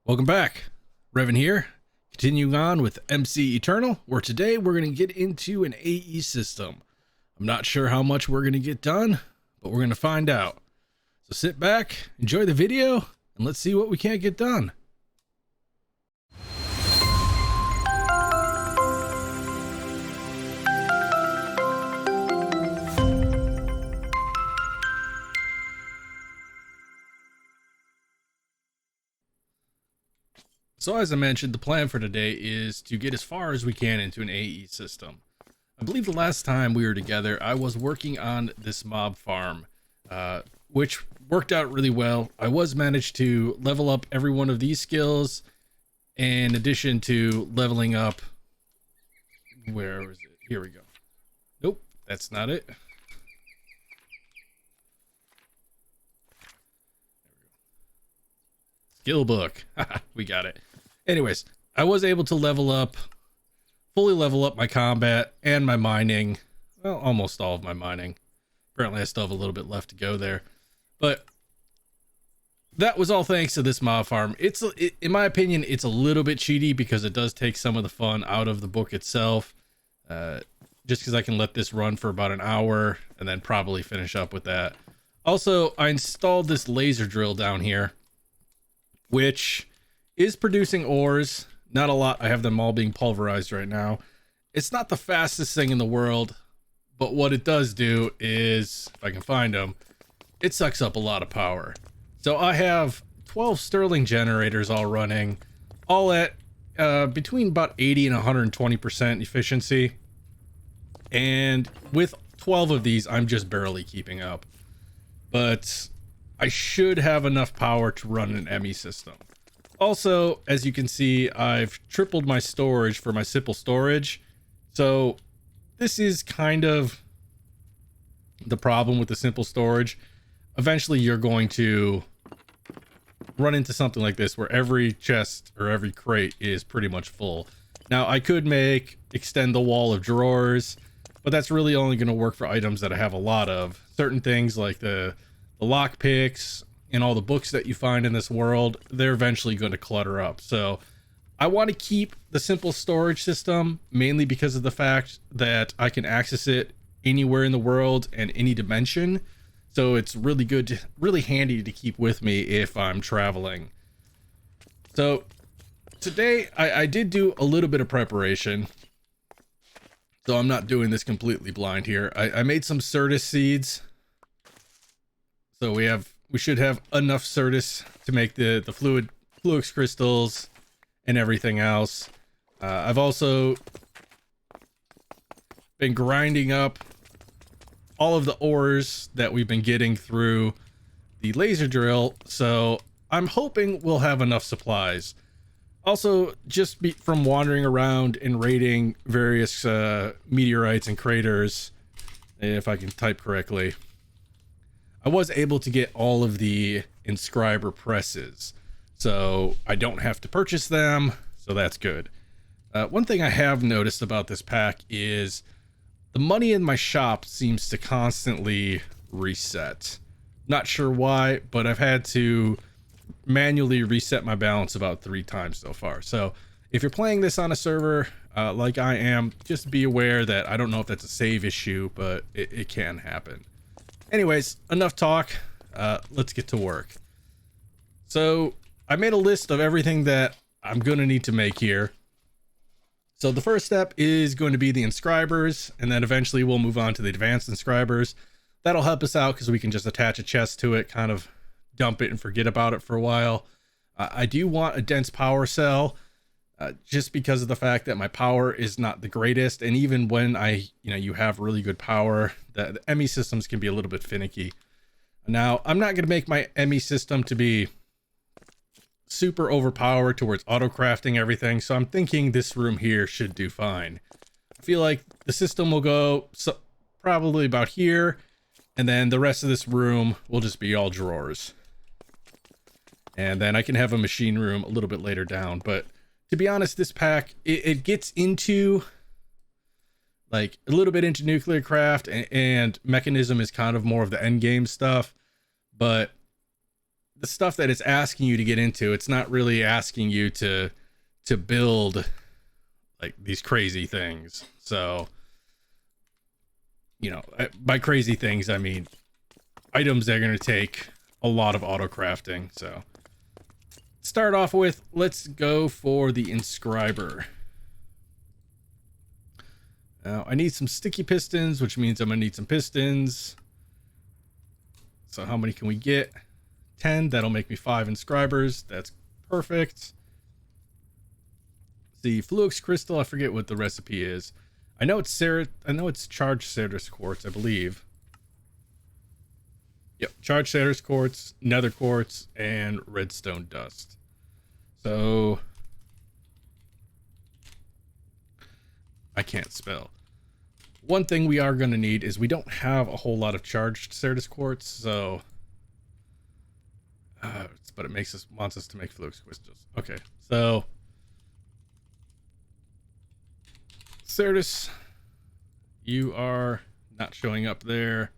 Welcome back. Revan here, continuing on with MC Eternal, where today we're going to get into an AE system. I'm not sure how much we're going to get done, but we're going to find out. So sit back, enjoy the video, and let's see what we can't get done. So as I mentioned, the plan for today is to get as far as we can into an AE system. I believe the last time we were together, I was working on this mob farm, which worked out really well. I was managed to level up every one of these skills, in addition to leveling up, where is it? Here we go. Nope, that's not it. Skill book. We got it. Anyways, I was able to fully level up my combat and my mining. Well, almost all of my mining. Apparently I still have a little bit left to go there. But that was all thanks to this mob farm. In my opinion, it's a little bit cheaty because it does take some of the fun out of the book itself. Just because I can let this run for about an hour and then probably finish up with that. Also, I installed this laser drill down here, which is producing ores. Not a lot. I have them all being pulverized right now. It's not the fastest thing in the world, but what it does do is, if I can find them, it sucks up a lot of power. So I have 12 Stirling generators all running, all at between about 80 and 120% efficiency. And with 12 of these, I'm just barely keeping up. But I should have enough power to run an ME system. Also, as you can see, I've tripled my storage for my simple storage. So this is kind of the problem with the simple storage. Eventually you're going to run into something like this where every chest or every crate is pretty much full. Now I could extend the wall of drawers, but that's really only going to work for items that I have a lot of. Certain things like the lock picks and all the books that you find in this world, they're eventually going to clutter up. So I want to keep the simple storage system mainly because of the fact that I can access it anywhere in the world and any dimension. So it's really good, really handy to keep with me if I'm traveling. So today I did do a little bit of preparation. So I'm not doing this completely blind here. I made some Certus seeds. So we should have enough Certus to make the fluix crystals and everything else. I've also been grinding up all of the ores that we've been getting through the laser drill. So I'm hoping we'll have enough supplies. Also, just from wandering around and raiding various meteorites and craters, if I can type correctly, I was able to get all of the inscriber presses, so I don't have to purchase them, so that's good. One thing I have noticed about this pack is the money in my shop seems to constantly reset. Not sure why, but I've had to manually reset my balance about 3 times so far. So if you're playing this on a server like I am, just be aware that I don't know if that's a save issue, but it can happen. Anyways, enough talk. Let's get to work. So I made a list of everything that I'm going to need to make here. So the first step is going to be the inscribers, and then eventually we'll move on to the advanced inscribers. That'll help us out because we can just attach a chest to it, kind of dump it and forget about it for a while. I do want a dense power cell, just because of the fact that my power is not the greatest, and even when you have really good power, the ME systems can be a little bit finicky. Now I'm not going to make my ME system to be super overpowered towards auto crafting everything, so I'm thinking this room here should do fine. I feel like the system will go probably about here, and then the rest of this room will just be all drawers, and then I can have a machine room a little bit later down. But to be honest, this pack, it gets into like a little bit into nuclear craft, and mechanism is kind of more of the end game stuff. But the stuff that it's asking you to get into, it's not really asking you to build like these crazy things. So, you know, by crazy things, I mean items that are going to take a lot of auto crafting. So start off with, let's go for the inscriber. Now I need some sticky pistons, which means I'm gonna need some pistons. So how many can we get? 10. That'll make me 5 inscribers. That's perfect. The Fluix crystal, I forget what the recipe is. I know it's charged Certus quartz, I believe. Yep, charged Certus quartz, nether quartz, and redstone dust. So I can't spell. One thing we are going to need is we don't have a whole lot of charged Certus quartz, so but it wants us to make Fluix crystals. Okay, so Certus, you are not showing up there.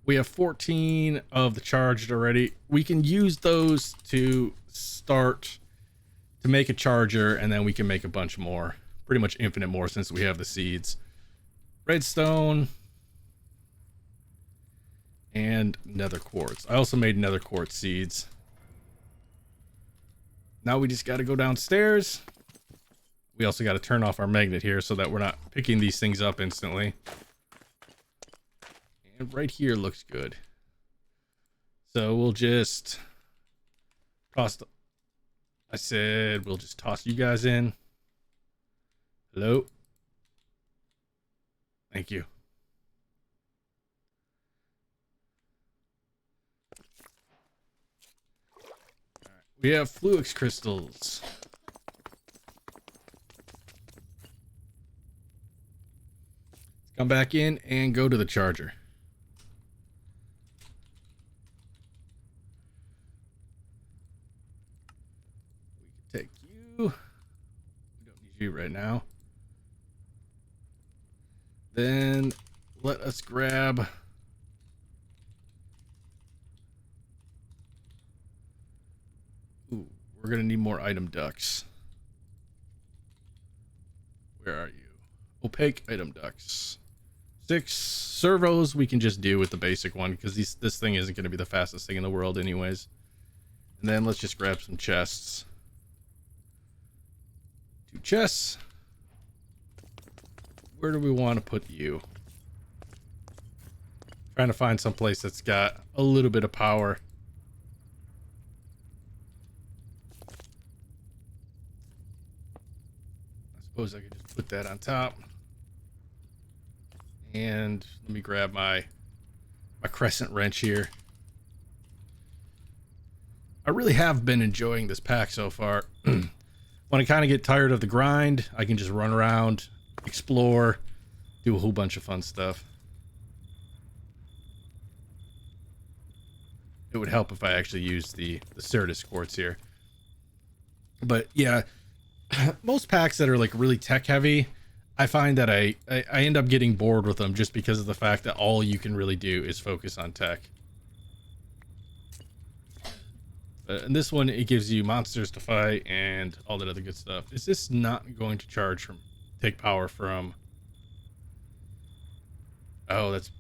We have 14 of the charged already. We can use those to start to make a charger, and then we can make a bunch more. Pretty much infinite more since we have the seeds. Redstone and nether quartz. I also made nether quartz seeds. Now we just got to go downstairs. We also got to turn off our magnet here so that we're not picking these things up instantly. And right here looks good. So we'll just toss I said we'll just toss you guys in. Hello. Thank you. All right. We have Fluix crystals. Let's come back in and go to the charger. We can take you. We don't need you right now. Then let us grab we're gonna need more item ducts. Where are you? Opaque item ducts. 6 servos we can just do with the basic one because this thing isn't gonna be the fastest thing in the world anyways. And then let's just grab some chests. 2 chests. Where do we want to put you? Trying to find some place that's got a little bit of power. I suppose I could just put that on top. And let me grab my crescent wrench here. I really have been enjoying this pack so far. When I kind of get tired of the grind, I can just run around, explore, do a whole bunch of fun stuff. It would help if I actually used the Certus quartz here. But yeah, most packs that are like really tech heavy, I find that I end up getting bored with them just because of the fact that all you can really do is focus on tech. And this one, it gives you monsters to fight and all that other good stuff. Is this not going to charge from take power from? Oh, that's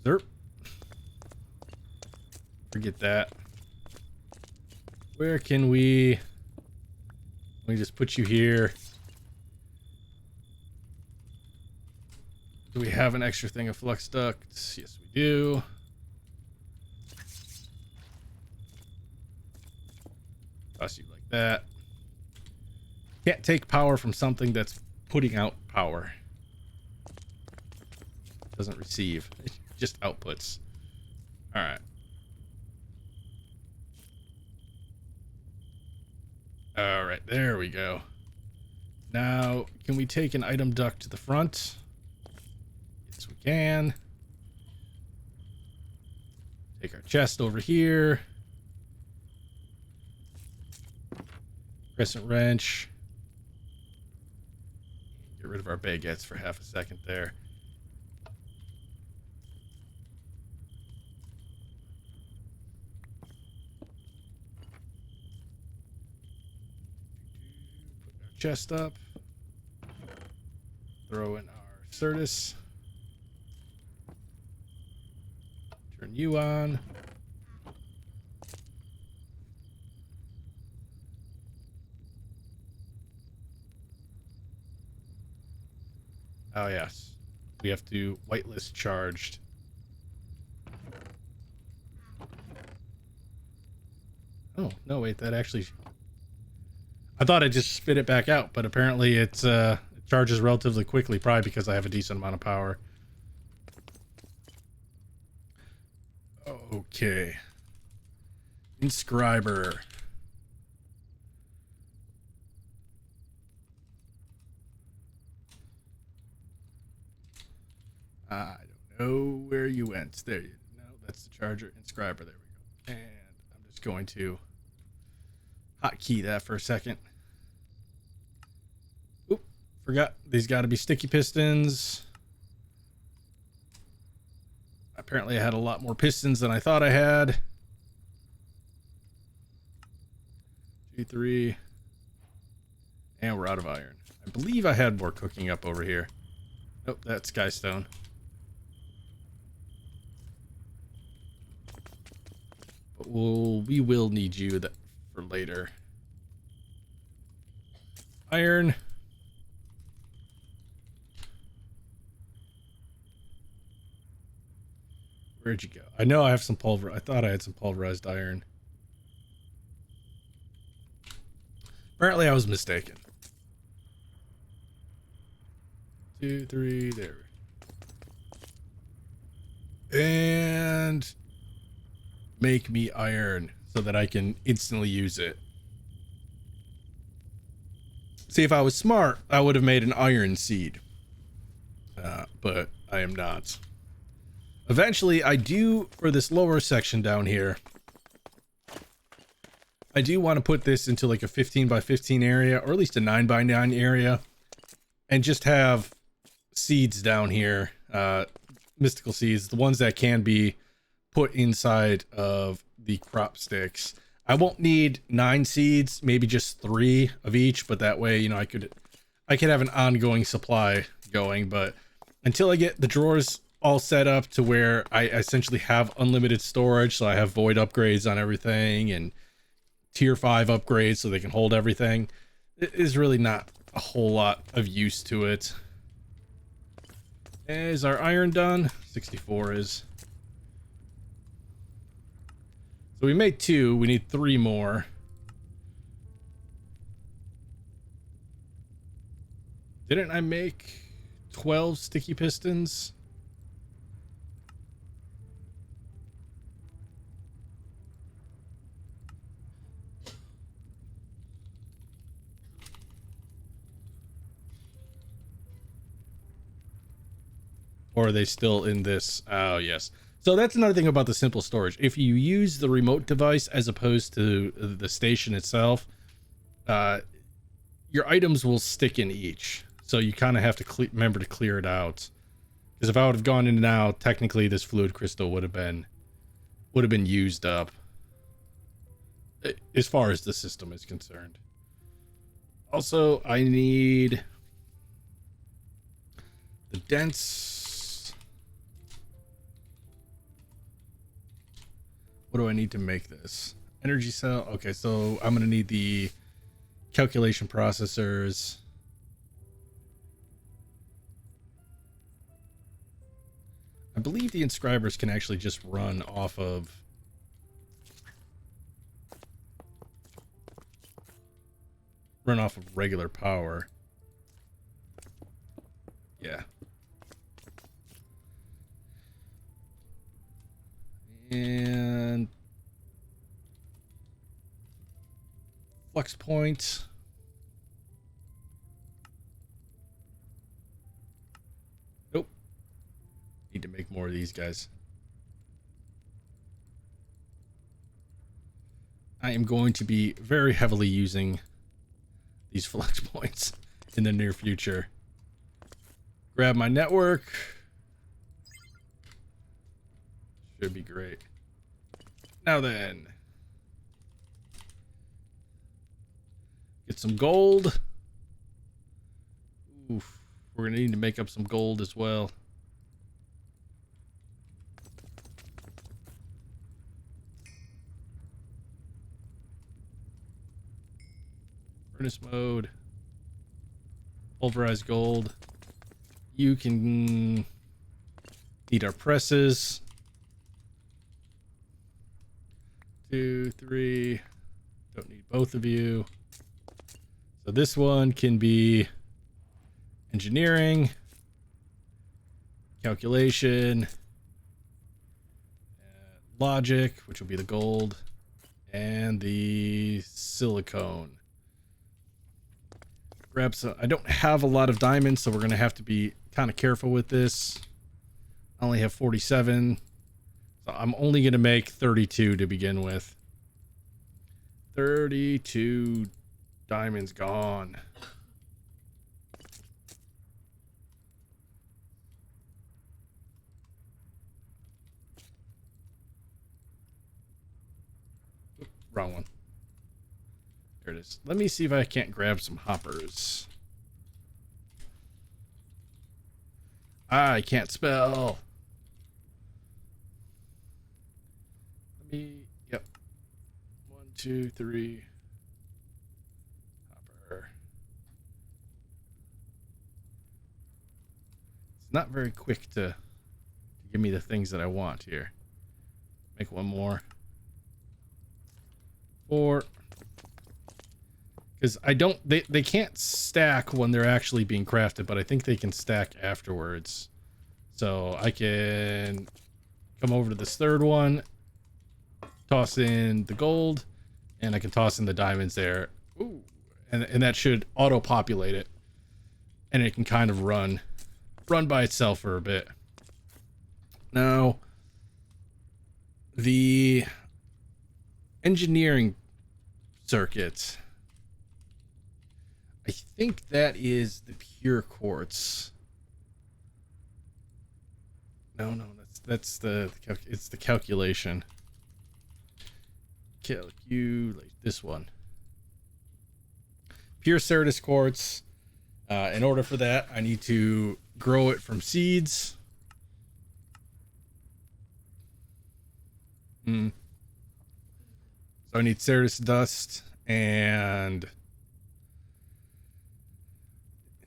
derp. Forget that. Where can we? Let me just put you here. Do we have an extra thing of flux ducts? Yes, we do. Toss you like that. Can't take power from something that's putting out power. Doesn't receive. It just outputs. All right. All right, there we go. Now, can we take an item duct to the front? Yes, we can. Take our chest over here. Crescent wrench. Get rid of our baguettes for half a second there. chest up. Throw in our Certus. Turn you on. Oh, yes. We have to whitelist charged. Oh, no, wait, that actually... I thought I just spit it back out, but apparently it charges relatively quickly, probably because I have a decent amount of power. Okay. Scriber. I don't know where you went. There you go. No, that's the charger. Scriber. There we go. And I'm just going to hotkey that for a second. Oop, forgot. These got to be sticky pistons. Apparently I had a lot more pistons than I thought I had. G3. And we're out of iron. I believe I had more cooking up over here. Nope, that's skystone. But we will need you for later. Iron. Where'd you go? I know I have some pulver. I thought I had some pulverized iron. Apparently I was mistaken. 2, 3, there. And make me iron so that I can instantly use it. See, if I was smart, I would have made an iron seed. But I am not. Eventually, I do, for this lower section down here, I do want to put this into like a 15 by 15 area, or at least a 9 by 9 area, and just have seeds down here, mystical seeds, the ones that can be put inside of the crop sticks. I won't need 9 seeds, maybe just 3 of each, but that way, you know, I could have an ongoing supply going. But until I get the drawers all set up to where I essentially have unlimited storage, so I have void upgrades on everything and tier 5 upgrades so they can hold everything, it is really not a whole lot of use to it. Is our iron done? 64 is. So we made 2, we need 3 more. Didn't I make 12 sticky pistons? Or are they still in this? Oh, yes. So that's another thing about the simple storage. If you use the remote device as opposed to the station itself, your items will stick in each. So you kind of have to remember to clear it out. Because if I would have gone in now, technically this fluid crystal would have been used up. As far as the system is concerned. Also, I need the dense. What do I need to make this? Energy cell. Okay, so I'm going to need the calculation processors. I believe the inscribers can actually just run off of regular power. Yeah. And flux point. Nope. Need to make more of these guys. I am going to be very heavily using these flux points in the near future. Grab my network. Should be great. Now then, get some gold. Oof. We're gonna need to make up some gold as well. Furnace mode. Pulverized gold. You can need our presses. 2, 3. Don't need both of you. So this one can be engineering, calculation, logic, which will be the gold, and the silicone. Grab some. I don't have a lot of diamonds, so we're going to have to be kind of careful with this. I only have 47. So I'm only going to make 32 to begin with. 32 diamonds gone. Oop, wrong one. There it is. Let me see if I can't grab some hoppers. I can't spell. Let me, yep. 1, 2, 3. Hopper. It's not very quick to give me the things that I want here. Make one more. 4. Because I don't, they can't stack when they're actually being crafted, but I think they can stack afterwards. So I can come over to this third one, toss in the gold, and I can toss in the diamonds there. Ooh, and that should auto-populate it. And it can kind of run by itself for a bit. Now, the engineering circuit, I think that is the pure quartz. No, that's it's the calculation. Calculate this one. Pure Certus quartz. In order for that, I need to grow it from seeds. So I need Certus dust and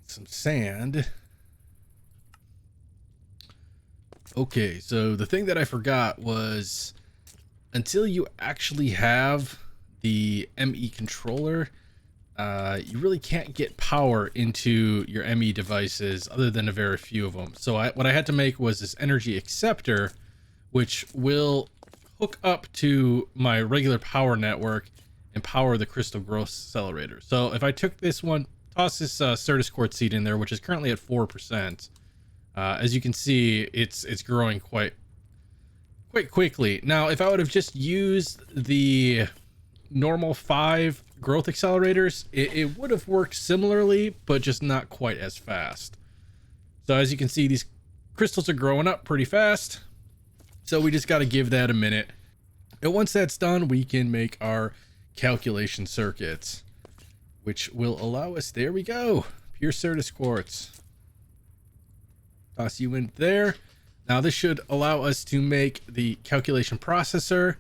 some sand. Okay, so the thing that I forgot was, until you actually have the ME controller, you really can't get power into your ME devices other than a very few of them. So what I had to make was this energy acceptor, which will hook up to my regular power network and power the crystal growth accelerator. So if I took this one, toss this Certus quartz seed in there, which is currently at 4%. As you can see, it's growing quite quickly. Now, if I would have just used the normal 5 growth accelerators, it would have worked similarly, but just not quite as fast. So as you can see, these crystals are growing up pretty fast. So we just got to give that a minute. And once that's done, we can make our calculation circuits, which will allow us, there we go, pure Certus quartz. Toss you in there. Now this should allow us to make the calculation processor.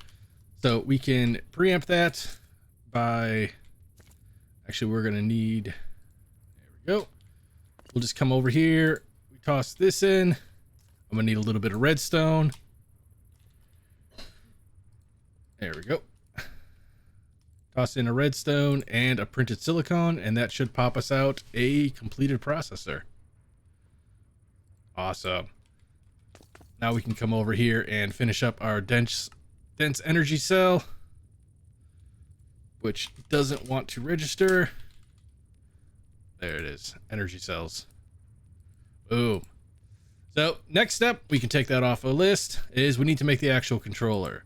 So we can preamp that by, actually we're gonna need, there we go. We'll just come over here, we toss this in. I'm gonna need a little bit of redstone. There we go. Toss in a redstone and a printed silicone, and that should pop us out a completed processor. Awesome. Now we can come over here and finish up our dense energy cell, which doesn't want to register. There it is, energy cells. Boom. So next step, we can take that off a list, is we need to make the actual controller.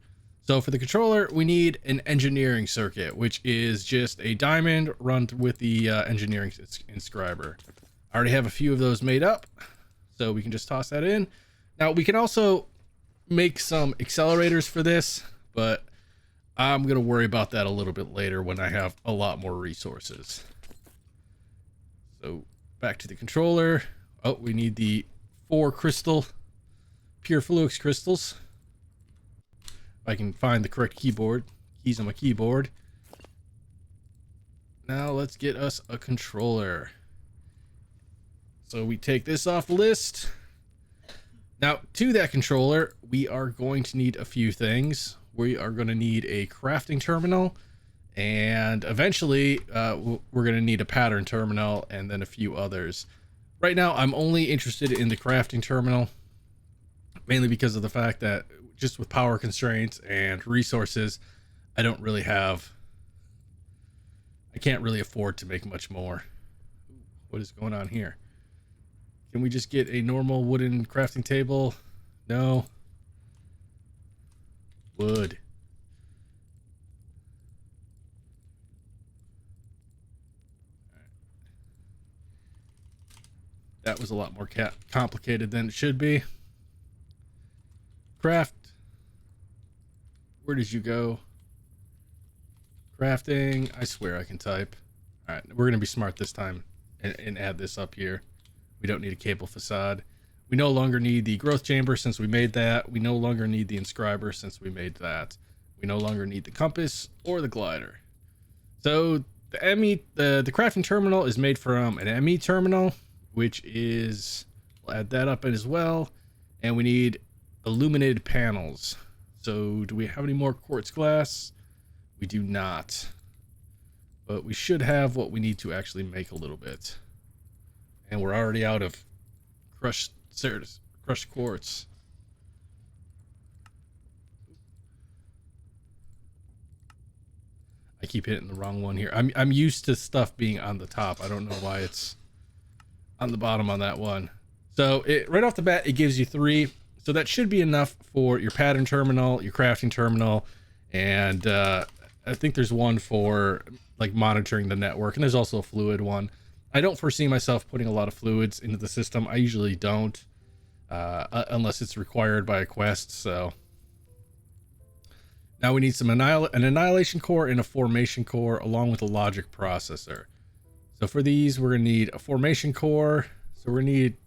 So for the controller, we need an engineering circuit, which is just a diamond run with the engineering inscriber. I already have a few of those made up, so we can just toss that in. Now we can also make some accelerators for this, but I'm going to worry about that a little bit later when I have a lot more resources. So Back to the controller. Oh, we need the 4 crystal pure fluix crystals. If I can find the correct keys on my keyboard. Now let's get us a controller. So we take this off the list. Now to that controller, we are going to need a few things. We are going to need a crafting terminal, and eventually we're going to need a pattern terminal and then a few others. Right now I'm only interested in the crafting terminal, mainly because of the fact that just with power constraints and resources, I can't really afford to make much more. What is going on here? Can we just get a normal wooden crafting table? No. Wood. That was a lot more complicated than it should be. Craft. Where did you go? Crafting. I swear I can type. All right, we're gonna be smart this time and add this up here. We don't need a cable facade. We no longer need the growth chamber since we made that. We no longer need the inscriber since we made that. We no longer need the compass or the glider. So the ME, the crafting terminal is made from an ME terminal, which is, we'll add that up as well. And we need illuminated panels. So do we have any more quartz glass? We do not. But we should have what we need to actually make a little bit. And we're already out of crushed quartz. I keep hitting the wrong one here. I'm used to stuff being on the top. I don't know why it's on the bottom on that one. So right off the bat, it gives you 3. So that should be enough for your pattern terminal, your crafting terminal, and I think there's one for like monitoring the network, and there's also a fluid one. I don't foresee myself putting a lot of fluids into the system. I usually don't, unless it's required by a quest. So now we need an annihilation core and a formation core along with a logic processor. So for these, we're gonna need a formation core. So we're gonna need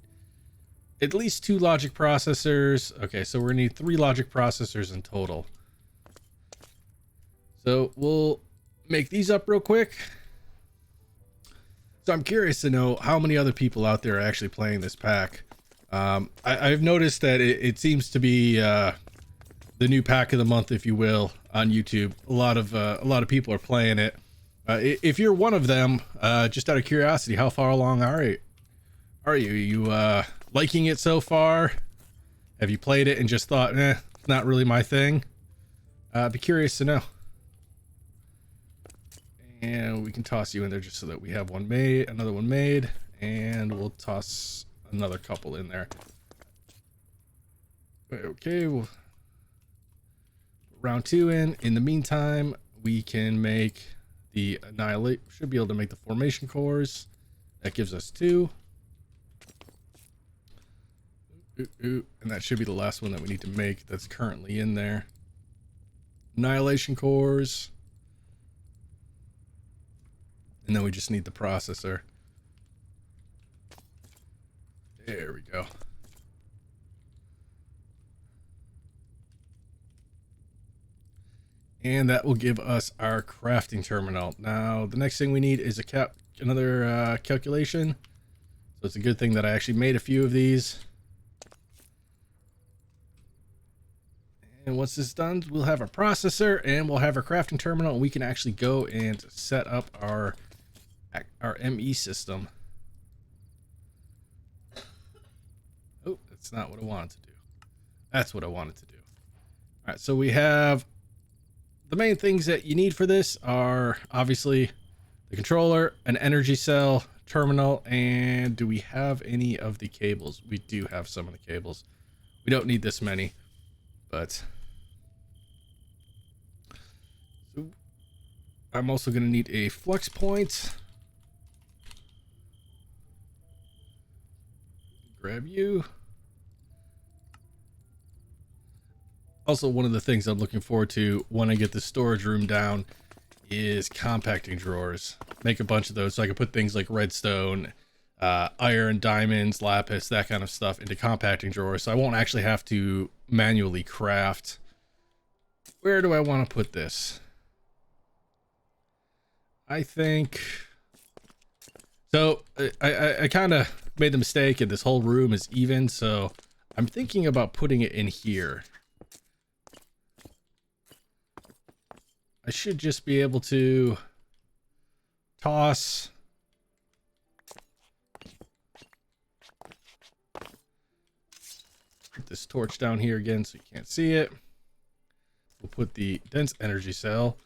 at least 2 logic processors. Okay, so we're gonna need 3 logic processors in total. So we'll make these up real quick. So I'm curious to know how many other people out there are actually playing this pack. I've noticed that it seems to be the new pack of the month, if you will, on YouTube. A lot of people are playing it. If you're one of them, just out of curiosity, how far along are you? Are you liking it so far? Have you played it and just thought, it's not really my thing? I'd be curious to know. And we can toss you in there just so that we have one made, another one made, and we'll toss another couple in there. Okay, we'll round 2 in. In the meantime, we can make the annihilate. Should be able to make the formation cores. That gives us 2. And that should be the last one that we need to make that's currently in there. Annihilation cores. And then we just need the processor. There we go. And that will give us our crafting terminal. Now, the next thing we need is another calculation. So it's a good thing that I actually made a few of these. And once this is done, we'll have our processor and we'll have our crafting terminal, and we can actually go and set up our ME system. Oh, that's not what I wanted to do. That's what I wanted to do. All right, so we have the main things that you need for this are obviously the controller, an energy cell, terminal, and do we have any of the cables? We do have some of the cables. We don't need this many, but so I'm also going to need a flux point. Grab you. Also, one of the things I'm looking forward to when I get the storage room down is compacting drawers. Make a bunch of those so I can put things like redstone, iron, diamonds, lapis, that kind of stuff into compacting drawers, so I won't actually have to manually craft. Where do I want to put this? I think so. I kind of made the mistake, and this whole room is even, so I'm thinking about putting it in here. I should just be able to toss put this torch down here again so you can't see it. We'll put the dense energy cell,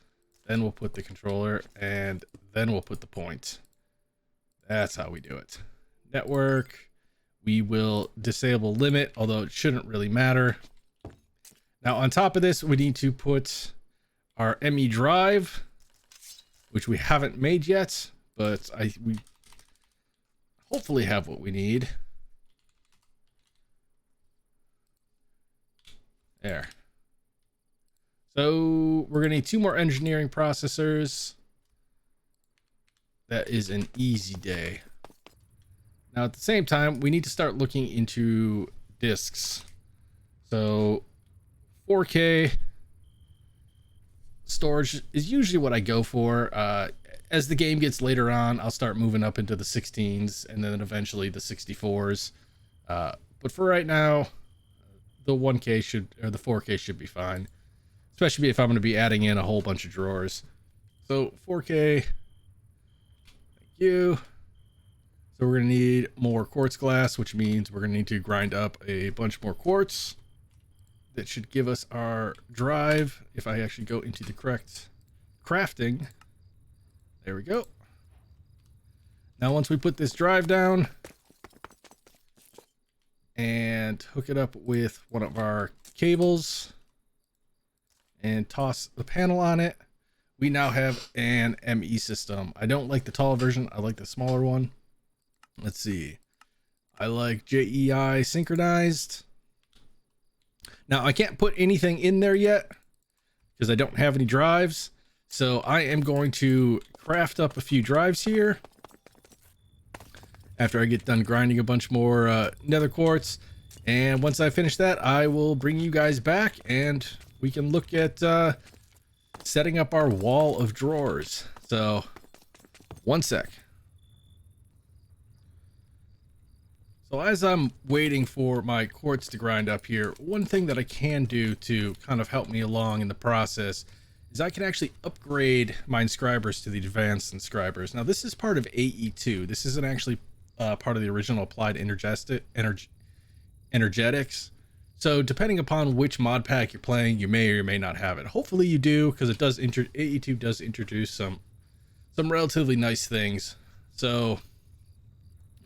then we'll put the controller, and then we'll put the point. That's how we do it. Network, we will disable limit, although it shouldn't really matter. Now on top of this, we need to put our ME drive, which we haven't made yet, but we hopefully have what we need. There. So we're gonna need 2 more engineering processors. That is an easy day. Now at the same time, we need to start looking into discs. So 4K storage is usually what I go for. As the game gets later on, I'll start moving up into the 16s and then eventually the 64s. But for right now, the 1K or the 4K should be fine, especially if I'm going to be adding in a whole bunch of drawers. So 4K, thank you. So we're going to need more quartz glass, which means we're going to need to grind up a bunch more quartz. That should give us our drive. If I actually go into the correct crafting, there we go. Now once we put this drive down and hook it up with one of our cables and toss the panel on it, we now have an ME system. I don't like the tall version, I like the smaller one. Let's see, I like JEI synchronized. Now I can't put anything in there yet because I don't have any drives, so I am going to craft up a few drives here after I get done grinding a bunch more nether quartz. And once I finish that, I will bring you guys back and we can look at setting up our wall of drawers. So one sec. So as I'm waiting for my quartz to grind up here, one thing that I can do to kind of help me along in the process is I can actually upgrade my inscribers to the advanced inscribers. Now this is part of AE2. This isn't actually part of the original applied energetics. So depending upon which mod pack you're playing, you may or may not have it. Hopefully you do, because it does AE2 does introduce some relatively nice things. So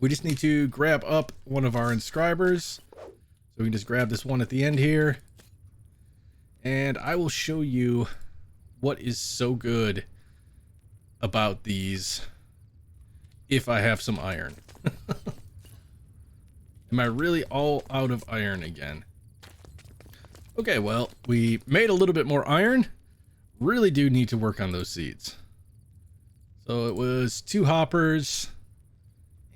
we just need to grab up one of our inscribers. So we can just grab this one at the end here. And I will show you what is so good about these if I have some iron. Am I really all out of iron again? Okay, well, we made a little bit more iron. Really do need to work on those seeds. So it was 2 hoppers.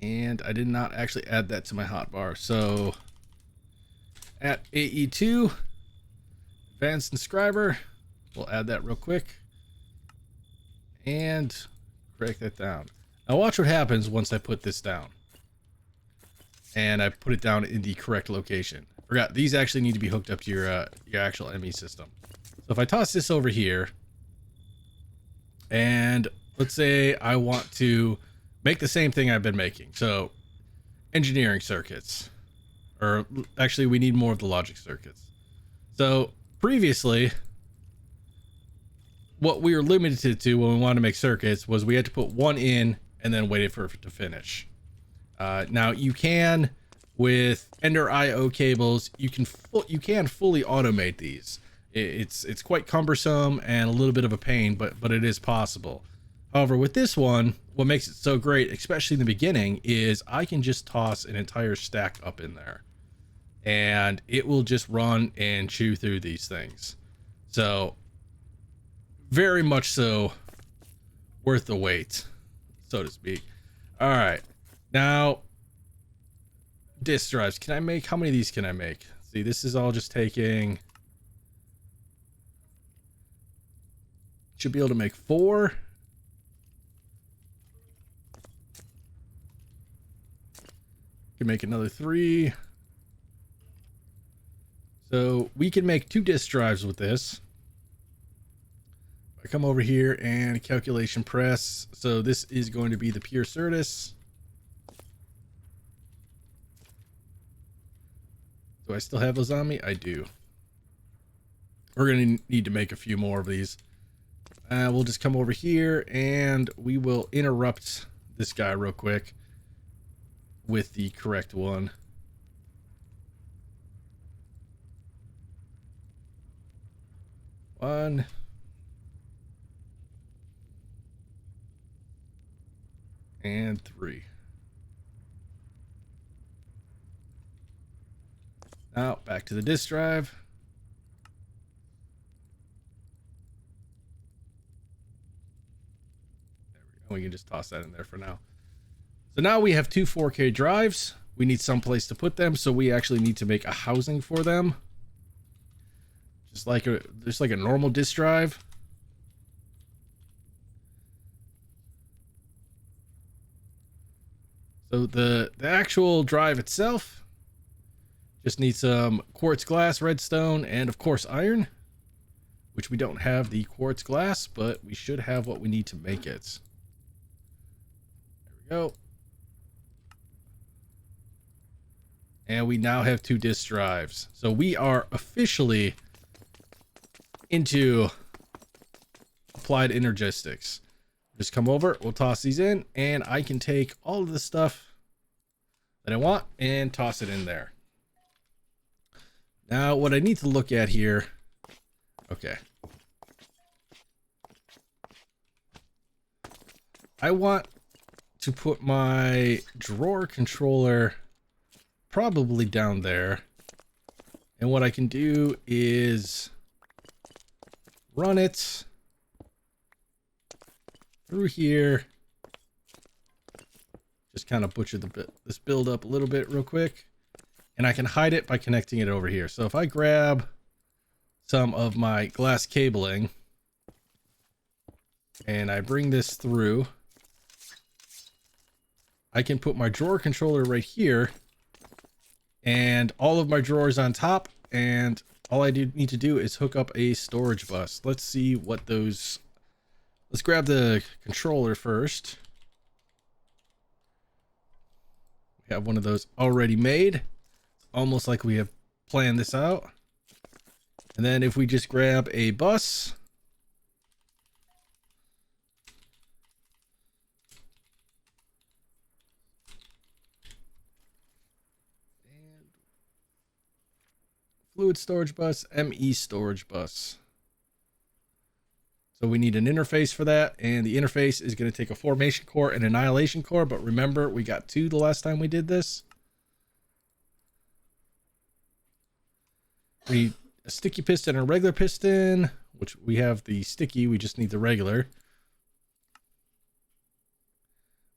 And I did not actually add that to my hotbar. So at AE2, advanced inscriber, we'll add that real quick and break that down. Now watch what happens once I put this down and I put it down in the correct location. Forgot, these actually need to be hooked up to your actual ME system. So if I toss this over here and let's say I want to make the same thing I've been making. So engineering circuits, or actually we need more of the logic circuits. So previously what we were limited to when we wanted to make circuits was we had to put one in and then wait for it to finish. Now you can, with Ender IO cables, you can fully automate these. It's quite cumbersome and a little bit of a pain, but it is possible. However, with this one, what makes it so great, especially in the beginning, is I can just toss an entire stack up in there and it will just run and chew through these things. So very much so worth the wait, so to speak. All right, Now, disk drives. Can I make, how many of these can I make? See, this is all just taking, should be able to make 4. Can make another 3. So we can make 2 disk drives with this. I come over here and calculation press. So this is going to be the pure Certus. Do I still have those on me? I do. We're going to need to make a few more of these. We'll just come over here and we will interrupt this guy real quick with the correct one. One. And 3. Now back to the disk drive. There we go. We can just toss that in there for now. So now we have 2 4K drives. We need some place to put them, so we actually need to make a housing for them. Just like a normal disk drive. So the actual drive itself just needs some quartz glass, redstone, and of course iron, which we don't have the quartz glass, but we should have what we need to make it. There we go. And we now have 2 disk drives. So we are officially into applied energistics. Just come over, we'll toss these in, and I can take all of the stuff that I want and toss it in there. Now, what I need to look at here, okay. I want to put my drawer controller probably down there. And what I can do is run it through here. Just kind of butcher this build up a little bit real quick. And I can hide it by connecting it over here. So if I grab some of my glass cabling and I bring this through, I can put my drawer controller right here and all of my drawers on top, and all I need to do is hook up a storage bus. Let's see what those, let's grab the controller first. We have one of those already made. Almost like we have planned this out. And then if we just grab a bus, and fluid storage bus, ME storage bus. So we need an interface for that, and the interface is going to take a formation core and annihilation core, but remember we got 2 the last time we did this. We need a sticky piston and a regular piston, which we have the sticky, we just need the regular.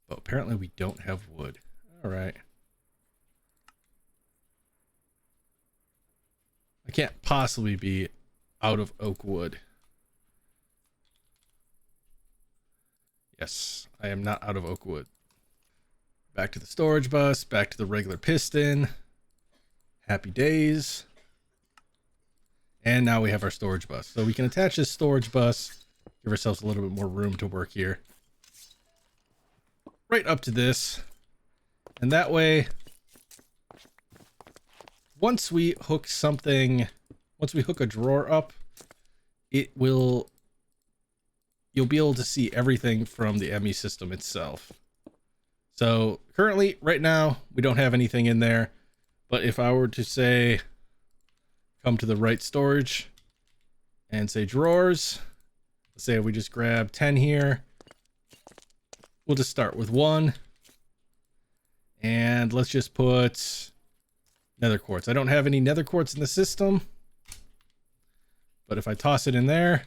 But apparently we don't have wood. All right. I can't possibly be out of oak wood. Yes, I am not out of oak wood. Back to the storage bus, back to the regular piston. Happy days. And now we have our storage bus. So we can attach this storage bus, give ourselves a little bit more room to work here. Right up to this. And that way, once we hook something, once we hook a drawer up, you'll be able to see everything from the ME system itself. So currently, right now, we don't have anything in there. But if I were to say, come to the right storage and say drawers, let's say we just grab 10 here. We'll just start with 1. And let's just put nether quartz. I don't have any nether quartz in the system. But if I toss it in there,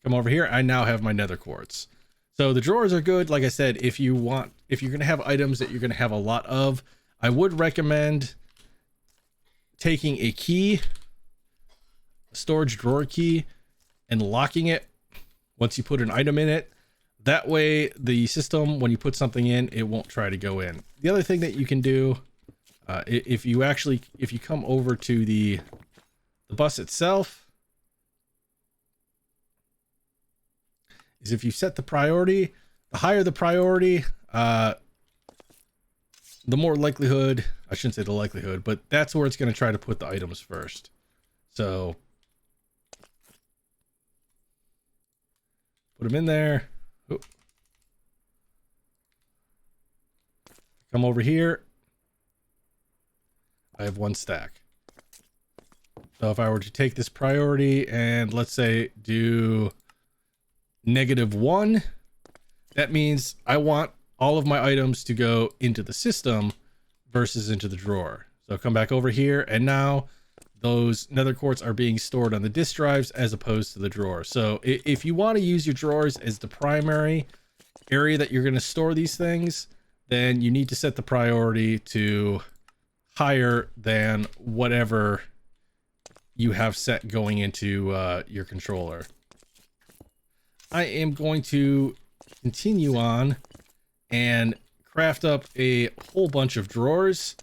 come over here, I now have my nether quartz. So the drawers are good. Like I said, if you want if you're going to have items that you're going to have a lot of, I would recommend taking a key, a storage drawer key, and locking it once you put an item in it. That way the system, when you put something in, it won't try to go in. The other thing that you can do, if you come over to the bus itself, is if you set the priority, the higher the priority, the more likelihood, I shouldn't say the likelihood, but that's where it's going to try to put the items first. So put them in there. Oh. Come over here. I have 1 stack. So if I were to take this priority and let's say do -1, that means I want all of my items to go into the system versus into the drawer. So come back over here, and now those nether quartz are being stored on the disk drives as opposed to the drawer. So if you want to use your drawers as the primary area that you're going to store these things, then you need to set the priority to higher than whatever you have set going into your controller. I am going to continue on and craft up a whole bunch of drawers,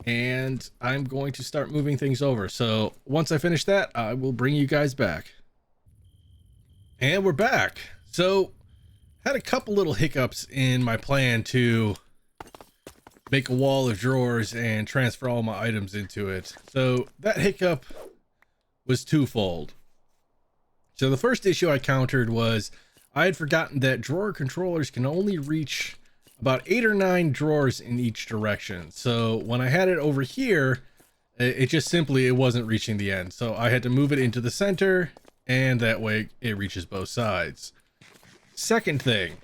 and I'm going to start moving things over. So once I finish that, I will bring you guys back. And we're back. So had a couple little hiccups in my plan to make a wall of drawers and transfer all my items into it. So that hiccup was twofold. So the first issue I countered was I had forgotten that drawer controllers can only reach about 8 or 9 drawers in each direction. So when I had it over here, it just simply, it wasn't reaching the end. So I had to move it into the center, and that way it reaches both sides. Second thing,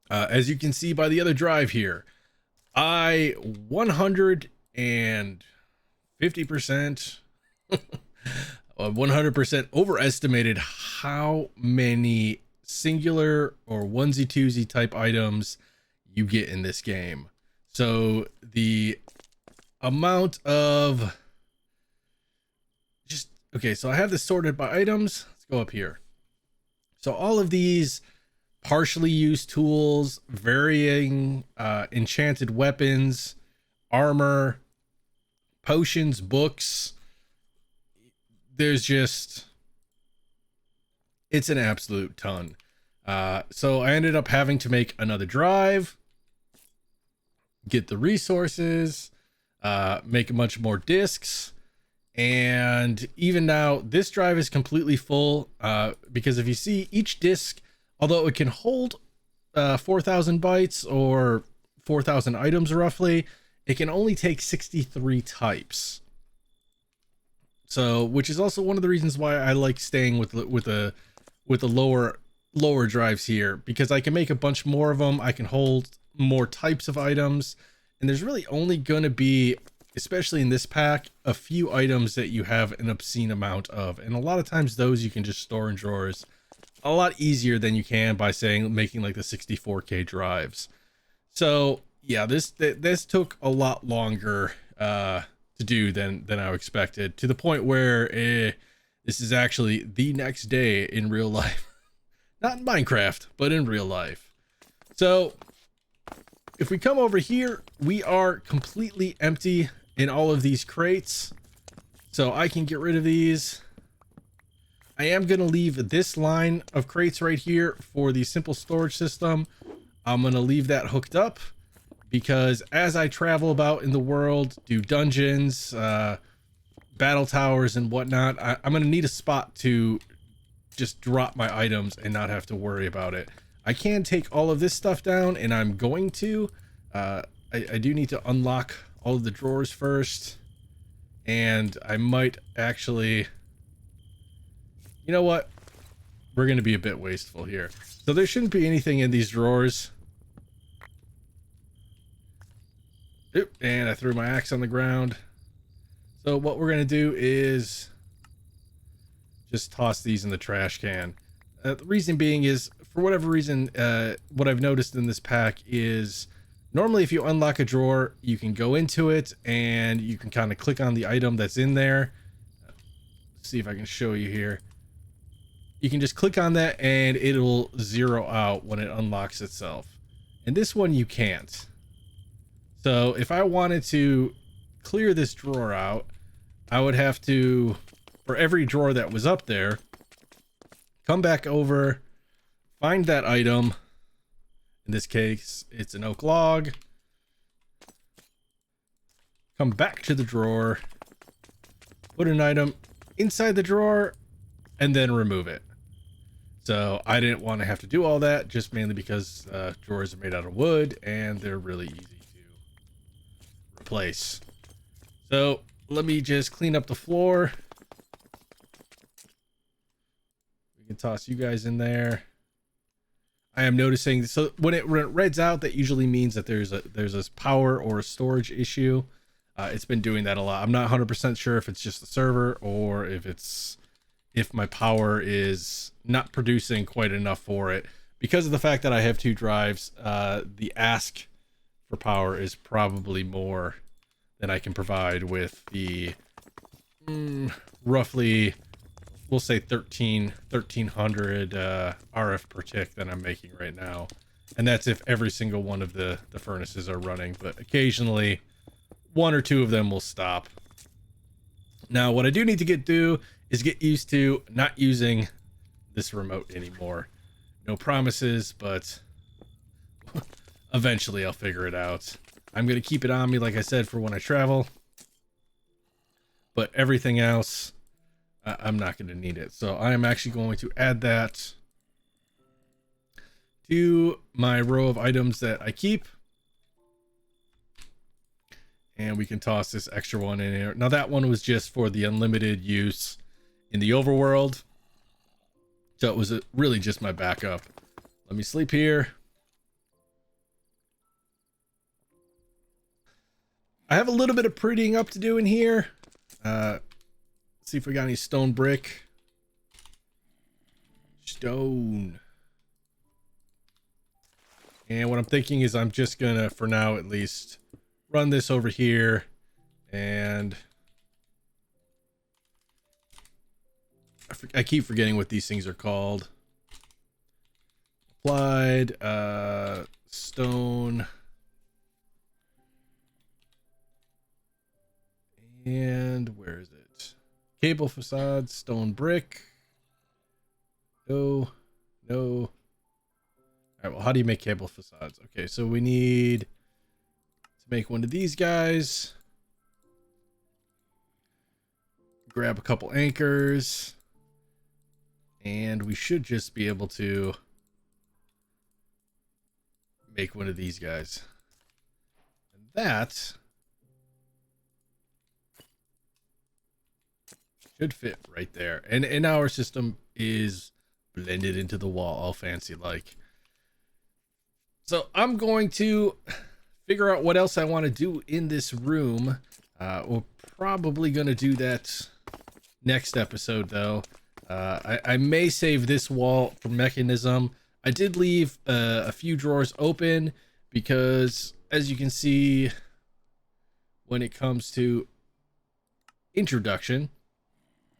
as you can see by the other drive here, I 150% 100% overestimated how many singular or onesie twosie type items you get in this game. So the amount of okay, so I have this sorted by items. Let's go up here. So all of these partially used tools, varying enchanted weapons, armor, potions, books, there's just, it's an absolute ton. So I ended up having to make another drive, get the resources, make a bunch more discs, and even now this drive is completely full, because if you see each disc, although it can hold 4,000 bytes or 4,000 items roughly, it can only take 63 types. So, which is also one of the reasons why I like staying with the lower drives here, because I can make a bunch more of them. I can hold more types of items, and there's really only going to be, especially in this pack, a few items that you have an obscene amount of, and a lot of times those you can just store in drawers a lot easier than you can by making like the 64K drives. So yeah, this took a lot longer to do than I expected, to the point where this is actually the next day in real life. Not in Minecraft, but in real life. So if we come over here, we are completely empty in all of these crates, so I can get rid of these. I am going to leave this line of crates right here for the simple storage system. I'm going to leave that hooked up, because as I travel about in the world, do dungeons, battle towers and whatnot, I'm going to need a spot to just drop my items and not have to worry about it. I can take all of this stuff down, and I'm going to. I do need to unlock all of the drawers first, and I might actually, you know what? We're going to be a bit wasteful here. So there shouldn't be anything in these drawers. Oop, and I threw my axe on the ground. So what we're going to do is just toss these in the trash can. The reason being is for whatever reason, what I've noticed in this pack is normally if you unlock a drawer, you can go into it and you can kind of click on the item that's in there. Let's see if I can show you here. You can just click on that and it'll zero out when it unlocks itself. And this one you can't. So if I wanted to clear this drawer out, I would have to, for every drawer that was up there, come back over, find that item. In this case, it's an oak log. Come back to the drawer, put an item inside the drawer, and then remove it. So I didn't want to have to do all that, just mainly because drawers are made out of wood and they're really easy to replace. So let me just clean up the floor. We can toss you guys in there. I am noticing, so when it reds out, that usually means that there's a power or a storage issue. It's been doing that a lot. I'm not 100% sure if it's just the server or if my power is not producing quite enough for it. Because of the fact that I have 2 drives, the ask for power is probably more than I can provide with the roughly, we'll say 1300 RF per tick that I'm making right now. And that's if every single one of the furnaces are running, but occasionally 1 or 2 of them will stop. Now, what I do need to do is get used to not using this remote anymore. No promises, but eventually I'll figure it out. I'm going to keep it on me, like I said, for when I travel. But everything else, I'm not going to need it. So I am actually going to add that to my row of items that I keep. And we can toss this extra one in here. Now that one was just for the unlimited use in the overworld. So it was really just my backup. Let me sleep here. I have a little bit of prettying up to do in here. Let's see if we got any stone brick. Stone. And what I'm thinking is I'm just gonna, for now at least, run this over here and I keep forgetting what these things are called. Applied stone, and where is it? Cable facade, stone brick. No. All right, well, how do you make cable facades? Okay, so we need to make one of these guys. Grab a couple anchors. And we should just be able to make one of these guys. And that should fit right there. And our system is blended into the wall, all fancy like. So I'm going to figure out what else I want to do in this room. We're probably going to do that next episode, though. I may save this wall for mechanism. I did leave a few drawers open because, as you can see, when it comes to introduction,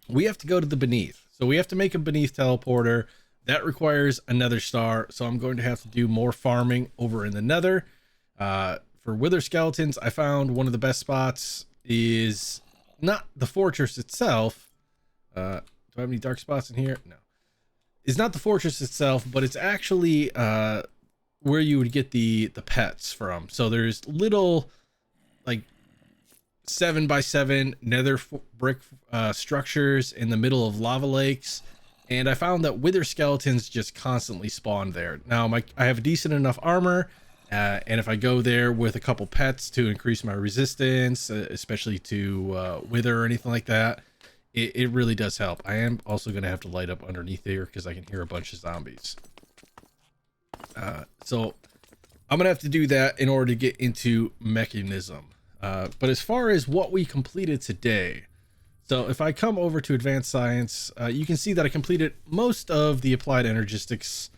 we have to go to the beneath. So we have to make a beneath teleporter. That requires another star. So I'm going to have to do more farming over in the nether. For wither skeletons, I found one of the best spots is not the fortress itself. Do I have any dark spots in here? No. It's not the fortress itself, but it's actually where you would get the pets from. So there's little like 7x7 nether brick structures in the middle of lava lakes, and I found that wither skeletons just constantly spawn there. Now I have decent enough armor, and if I go there with a couple pets to increase my resistance, especially to wither or anything like that, it really does help. I am also going to have to light up underneath here because I can hear a bunch of zombies. So I'm going to have to do that in order to get into mechanism. But as far as what we completed today, so if I come over to advanced science, you can see that I completed most of the applied energistics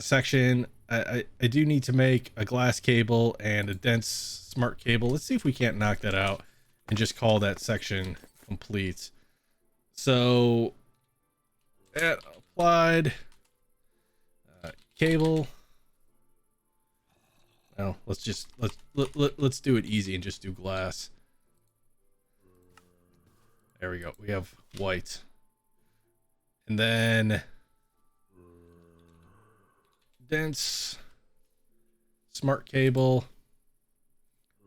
section. I do need to make a glass cable and a dense smart cable. Let's see if we can't knock that out and just call that section complete. So that applied cable. Well, let's do it easy and just do glass. There we go. We have white. And then dense smart cable.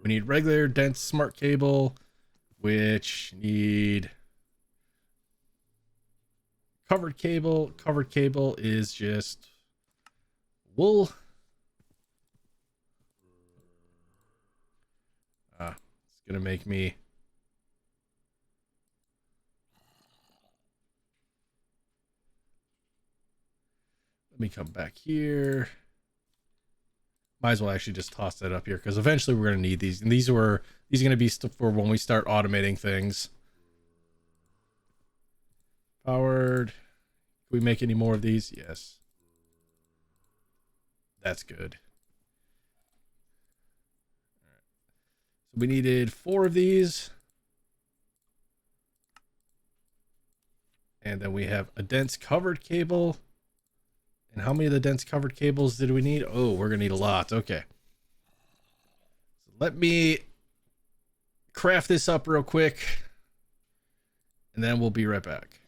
We need regular dense smart cable, which need covered cable. Covered cable is just wool. It's gonna make me let me come back here. Might as well actually just toss that up here because eventually we're gonna need these, and these are gonna be stuff for when we start automating things. Powered. Can we make any more of these? Yes. That's good. So we needed 4 of these. And then we have a dense covered cable. And how many of the dense covered cables did we need? Oh, we're gonna need a lot. Okay. So let me craft this up real quick, and then we'll be right back.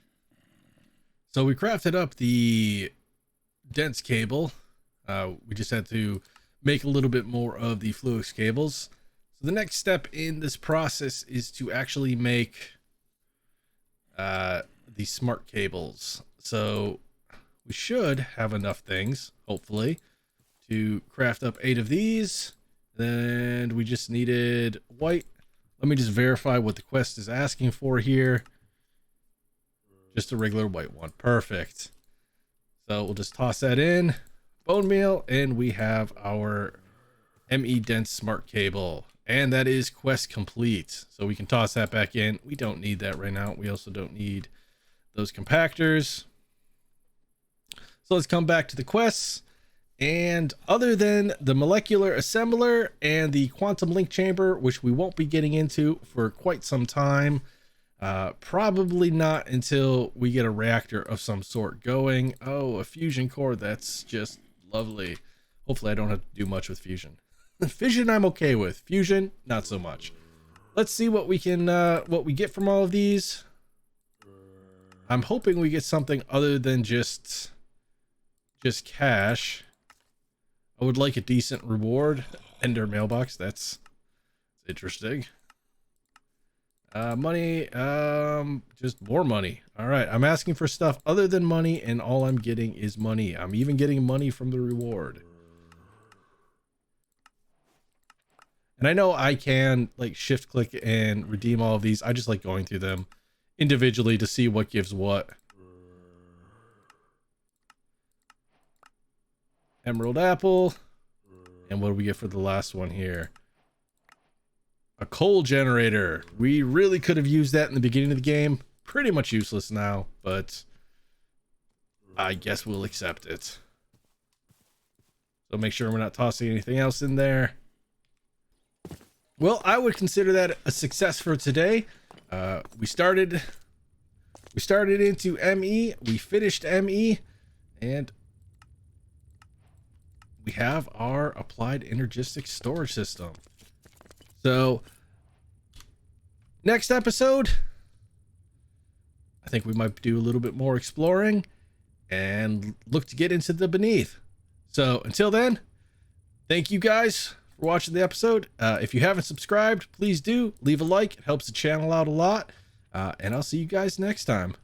So we crafted up the dense cable. We just had to make a little bit more of the fluix cables. So the next step in this process is to actually make the smart cables. So we should have enough things, hopefully, to craft up 8 of these. Then we just needed white. Let me just verify what the quest is asking for here. Just a regular white one. Perfect. So we'll just toss that in. Bone meal, and we have our ME dense smart cable. And that is quest complete. So we can toss that back in. We don't need that right now. We also don't need those compactors. So let's come back to the quests. And other than the molecular assembler and the quantum link chamber, which we won't be getting into for quite some time, probably not until we get a reactor of some sort going. Oh, a fusion core. That's just lovely. Hopefully I don't have to do much with fusion. Fission I'm okay with. Fusion, not so much. Let's see what we can what we get from all of these. I'm hoping we get something other than just cash. I would like a decent reward. Ender mailbox, that's interesting. Money, just more money. All right, I'm asking for stuff other than money, and all I'm getting is money. I'm even getting money from the reward. And I know I can like shift click and redeem all of these. I just like going through them individually to see what gives what. Emerald apple. And what do we get for the last one here? A coal generator. We really could have used that in the beginning of the game. Pretty much useless now, but I guess we'll accept it. So make sure we're not tossing anything else in there. Well, I would consider that a success for today. We started into ME, we finished ME, and we have our applied Energistics storage system. So next episode, I think we might do a little bit more exploring and look to get into the beneath. So until then, thank you guys for watching the episode. If you haven't subscribed, please do leave a like. It helps the channel out a lot. And I'll see you guys next time.